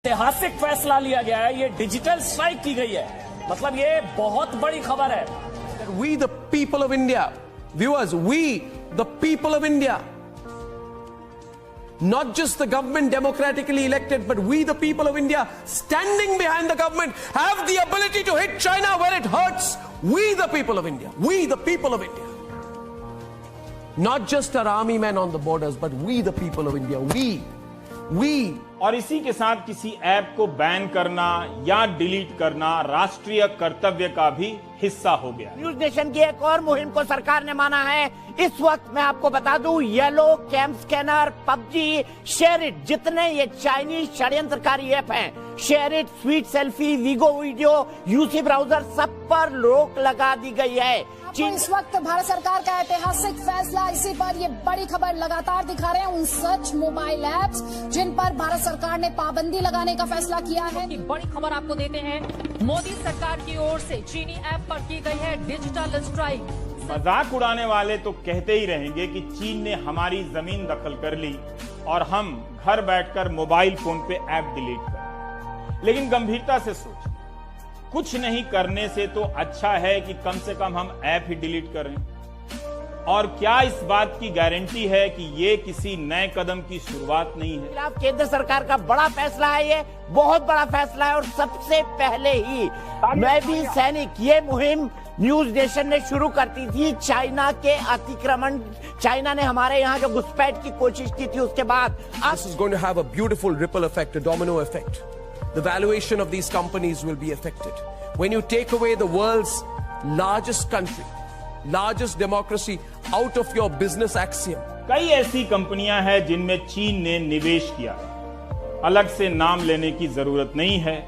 ऐतिहासिक फैसला लिया गया है, ये डिजिटल स्ट्राइक की गई है, मतलब ये बहुत बड़ी खबर है। We the people of India, viewers, we the people of India, not just the government democratically elected, but we the people of India standing behind the government have the ability to hit China where it hurts. We the people of India, we the people of India, not just our army men on the borders, but we the people of India, we और इसी के साथ किसी app को ban करना या delete करना राष्ट्रीय कर्तव्य का भी हिस्सा हो गया। न्यूज नेशन की एक और मुहिम को सरकार ने माना है। इस वक्त मैं आपको बता दूं, Helo, CamScanner, PUBG, SHAREit, जितने ये चाइनीज षड्यंत्रकारी ऐप हैं, SHAREit, Sweet Selfie, Vigo Video, UC Browser, सब पर रोक लगा दी गई है। इस वक्त भारत सरकार का ऐतिहासिक फैसला, इसी पर ये बड़ी खबर लगातार दिखा रहे हैं उन सच मोबाइल ऐप्स जिन पर भारत सरकार ने पाबंदी लगाने का फैसला किया है। बड़ी खबर आपको देते हैं, मोदी सरकार की ओर से चीनी ऐप पर की गई है डिजिटल स्ट्राइक। मजाक उड़ाने वाले तो कहते ही रहेंगे कि चीन ने हमारी जमीन दखल कर ली और हम घर बैठकर मोबाइल फोन पे ऐप डिलीट कर, लेकिन गंभीरता से सोच, कुछ नहीं करने से तो अच्छा है कि कम से कम हम ऐप ही डिलीट करें। और क्या इस बात की गारंटी है कि ये किसी नए कदम की शुरुआत नहीं है? केंद्र सरकार का बड़ा फैसला है, ये बहुत बड़ा फैसला है। और सबसे पहले ही मैं भी सैनिक, ये मुहिम न्यूज नेशन ने शुरू करती थी। चाइना के अतिक्रमण, चाइना ने हमारे यहाँ जो घुसपैठ की कोशिश की थी, उसके बाद this is going to have a beautiful ripple effect, a domino effect. The valuation of these companies will be affected. When you take away the world's largest country, largest democracy out of your business axiom. कई ऐसी कंपनियां हैं जिनमें चीन ने निवेश किया है, अलग से नाम लेने की जरूरत नहीं है।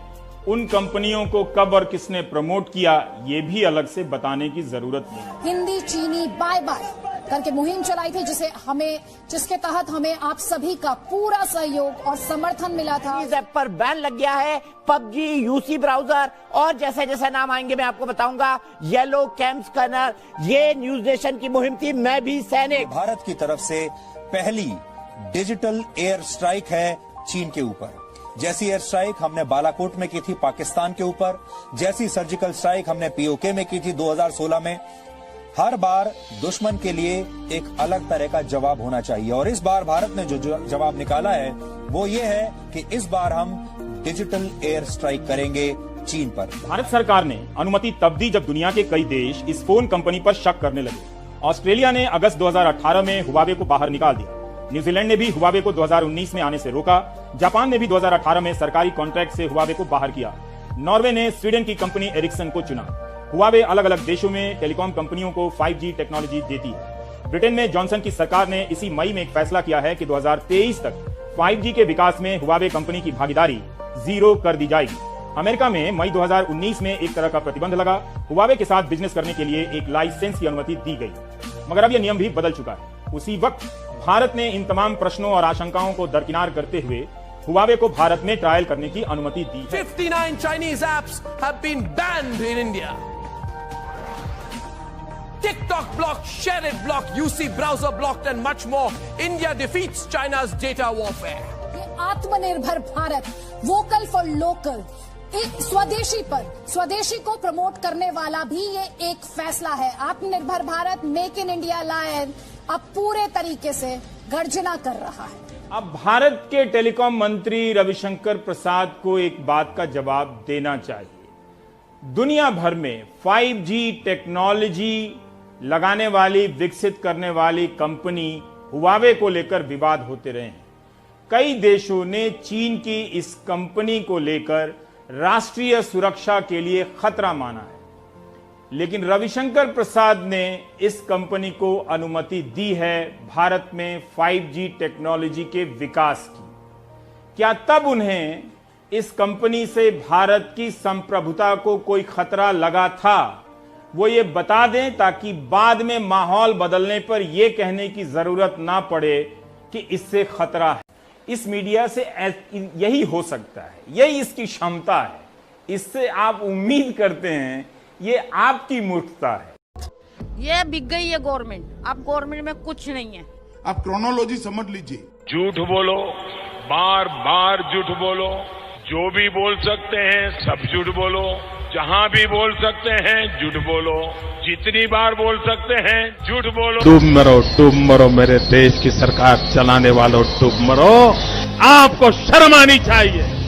उन कंपनियों को कब और किसने प्रमोट किया, ये भी अलग से बताने की जरूरत नहीं। हिंदी चीनी बाय बाय करके मुहिम चलाई थी, जिसके तहत हमें आप सभी का पूरा सहयोग और समर्थन मिला था। इस ऐप पर बैन लग गया है, पबजी, यूसी ब्राउजर और जैसे जैसे नाम आएंगे मैं आपको बताऊंगा। येलो, कैम स्कैनर, ये न्यूज नेशन की मुहिम थी, मैं भी सैनिक। भारत की तरफ से पहली डिजिटल एयर स्ट्राइक है चीन के ऊपर। जैसी एयर स्ट्राइक हमने बालाकोट में की थी पाकिस्तान के ऊपर, जैसी सर्जिकल स्ट्राइक हमने पीओके में की थी 2016 में। हर बार दुश्मन के लिए एक अलग तरह का जवाब होना चाहिए, और इस बार भारत ने जो जवाब निकाला है वो ये है कि इस बार हम डिजिटल एयर स्ट्राइक करेंगे चीन पर। भारत सरकार ने अनुमति तब दी जब दुनिया के कई देश इस फोन कंपनी पर शक करने लगे। ऑस्ट्रेलिया ने अगस्त 2018 में हुआवे को बाहर निकाल दिया। न्यूजीलैंड ने भी हुआवे को 2019 में आने से रोका। जापान ने भी 2018 में सरकारी कॉन्ट्रैक्ट से हुआवे को बाहर किया। नॉर्वे ने स्वीडन की कंपनी एरिक्सन को चुना। हुआवे अलग अलग देशों में टेलीकॉम कंपनियों को 5G टेक्नोलॉजी देती है। ब्रिटेन में जॉनसन की सरकार ने इसी मई में एक फैसला किया है कि 2023 तक 5G के विकास में हुआवे कंपनी की भागीदारी 0 कर दी जाएगी। अमेरिका में मई 2019 में एक तरह का प्रतिबंध लगा। हुआवे के साथ बिजनेस करने के लिए एक लाइसेंस की अनुमति दी गई, मगर अब यह नियम भी बदल चुका है। उसी वक्त भारत ने इन तमाम प्रश्नों और आशंकाओं को दरकिनार करते हुए हुआवे को भारत में ट्रायल करने की अनुमति दी है। 59 Chinese apps have been banned in India. TikTok blocked, Share It blocked, UC browser blocked and much more. India defeats China's data warfare. ये आत्मनिर्भर भारत, वोकल फॉर लोकल, स्वदेशी को प्रमोट करने वाला भी ये एक फैसला है। आत्मनिर्भर Bharat, make in India lion अब पूरे तरीके से गर्जना कर रहा है। अब भारत के टेलीकॉम मंत्री रविशंकर प्रसाद को एक बात का जवाब देना चाहिए। दुनिया भर में 5G टेक्नोलॉजी लगाने वाली, विकसित करने वाली कंपनी हुआवे को लेकर विवाद होते रहे हैं। कई देशों ने चीन की इस कंपनी को लेकर राष्ट्रीय सुरक्षा के लिए खतरा माना है, लेकिन रविशंकर प्रसाद ने इस कंपनी को अनुमति दी है भारत में 5G टेक्नोलॉजी के विकास की। क्या तब उन्हें इस कंपनी से भारत की संप्रभुता को कोई खतरा लगा था? वो ये बता दें ताकि बाद में माहौल बदलने पर यह कहने की जरूरत ना पड़े कि इससे खतरा है। इस मीडिया से यही हो सकता है, यही इसकी क्षमता है। इससे आप उम्मीद करते हैं, ये आपकी मूर्खता है। ये बिक गई है गवर्नमेंट, अब गवर्नमेंट में कुछ नहीं है। आप क्रोनोलॉजी समझ लीजिए। झूठ बोलो, बार बार झूठ बोलो, जो भी बोल सकते हैं सब झूठ बोलो, जहां भी बोल सकते हैं झूठ बोलो, जितनी बार बोल सकते हैं झूठ बोलो। डूब मरो मेरे देश की सरकार चलाने वालों, डूब मरो। आपको शर्म आनी चाहिए।